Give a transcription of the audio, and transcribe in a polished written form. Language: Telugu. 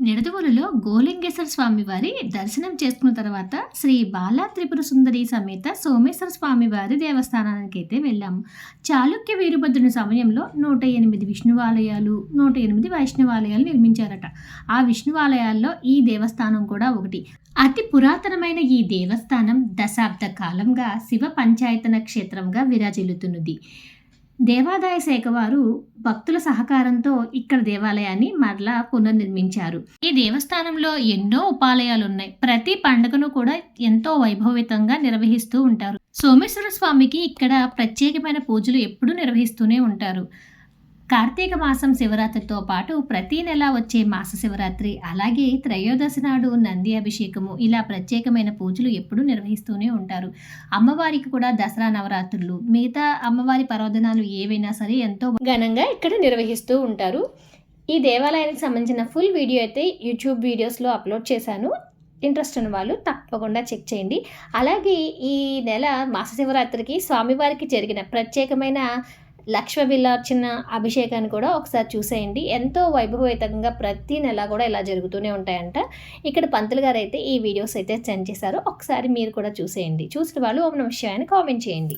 నిడదవోలులో గోలింగేశ్వర స్వామి వారి దర్శనం చేసుకున్న తర్వాత శ్రీ బాలా త్రిపుర సుందరి సమేత సోమేశ్వర స్వామి వారి దేవస్థానానికి అయితే వెళ్ళాము. చాళుక్య వీరభద్రుని సమయంలో 108 విష్ణువాలయాలు, 108 వైష్ణవాలయాలు నిర్మించారట. ఆ విష్ణువాలయాల్లో ఈ దేవస్థానం కూడా ఒకటి. అతి పురాతనమైన ఈ దేవస్థానం దశాబ్ద కాలంగా శివ పంచాయతన క్షేత్రంగా విరాజిల్లుతున్నది. దేవాదాయ శాఖ వారు భక్తుల సహకారంతో ఇక్కడ దేవాలయాన్ని మరలా పునర్నిర్మించారు. ఈ దేవస్థానంలో ఎన్నో ఉపాలయాలున్నాయి. ప్రతి పండుగను కూడా ఎంతో వైభవితంగా నిర్వహిస్తూ ఉంటారు. సోమేశ్వర స్వామికి ఇక్కడ ప్రత్యేకమైన పూజలు ఎప్పుడూ నిర్వహిస్తూనే ఉంటారు. కార్తీక మాసం శివరాత్రితో పాటు ప్రతి నెల వచ్చే మాస శివరాత్రి, అలాగే త్రయోదశి నాడు నంది అభిషేకము, ఇలా ప్రత్యేకమైన పూజలు ఎప్పుడూ నిర్వహిస్తూనే ఉంటారు. అమ్మవారికి కూడా దసరా నవరాత్రులు, మిగతా అమ్మవారి పర్వదినాలు ఏవైనా సరే ఎంతో ఘనంగా ఇక్కడ నిర్వహిస్తూ ఉంటారు. ఈ దేవాలయానికి సంబంధించిన ఫుల్ వీడియో అయితే యూట్యూబ్ వీడియోస్లో అప్లోడ్ చేశాను. ఇంట్రెస్ట్ ఉన్న వాళ్ళు తప్పకుండా చెక్ చేయండి. అలాగే ఈ నెల మాస శివరాత్రికి స్వామివారికి జరిగిన ప్రత్యేకమైన లక్ష్మ బిల్లార్చన అభిషేకాన్ని కూడా ఒకసారి చూసేయండి. ఎంతో వైభవయుతంగా ప్రతి నెల కూడా ఇలా జరుగుతూనే ఉంటాయంట. ఇక్కడ పంతులు గారు అయితే ఈ వీడియోస్ అయితే సెండ్ చేశారు. ఒకసారి మీరు కూడా చూసేయండి. చూసిన వాళ్ళు ఓం నమః శివాయ అని కామెంట్ చేయండి.